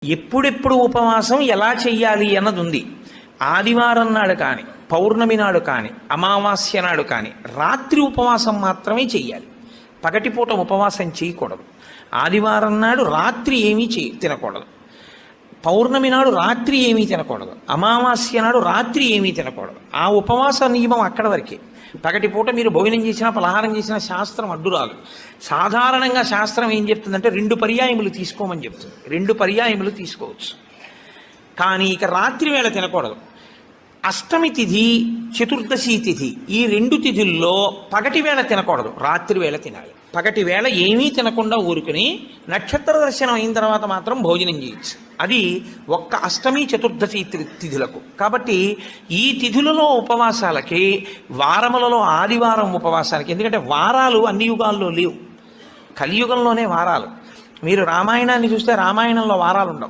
ఎప్పుడెప్పుడు ఉపవాసం ఎలా చెయ్యాలి అన్నది ఉంది. ఆదివారం నాడు కానీ, పౌర్ణమి నాడు కానీ, అమావాస్య నాడు కానీ రాత్రి ఉపవాసం మాత్రమే చెయ్యాలి. పగటిపూట ఉపవాసం చేయకూడదు. ఆదివారం నాడు రాత్రి ఏమీ తినకూడదు. పౌర్ణమి నాడు రాత్రి ఏమీ తినకూడదు. అమావాస్య నాడు రాత్రి ఏమీ తినకూడదు. ఆ ఉపవాస నియమం అక్కడ వరకే. పగటిపూట మీరు భోజనం చేసినా పలహారం చేసినా శాస్త్రం అడ్డురాదు. సాధారణంగా శాస్త్రం ఏం చెప్తుందంటే 2 పర్యాయములు తీసుకోమని చెప్తుంది. 2 పర్యాయములు తీసుకోవచ్చు. కానీ ఇక రాత్రి వేళ తినకూడదు. అష్టమి తిథి, చతుర్దశి తిథి, ఈ 2 తిథుల్లో పగటి వేళ తినకూడదు, రాత్రి వేళ తినాలి. పగటి వేళ ఏమీ తినకుండా ఊరుకుని నక్షత్ర దర్శనం అయిన తర్వాత మాత్రం భోజనం చేయొచ్చు. అది ఒక్క అష్టమి చతుర్దశి తిథులకు. కాబట్టి ఈ తిథులలో ఉపవాసాలకి, వారములలో ఆదివారం ఉపవాసాలకి, ఎందుకంటే వారాలు అన్ని యుగాల్లో లేవు, కలియుగంలోనే వారాలు. మీరు రామాయణాన్ని చూస్తే రామాయణంలో వారాలు ఉండవు.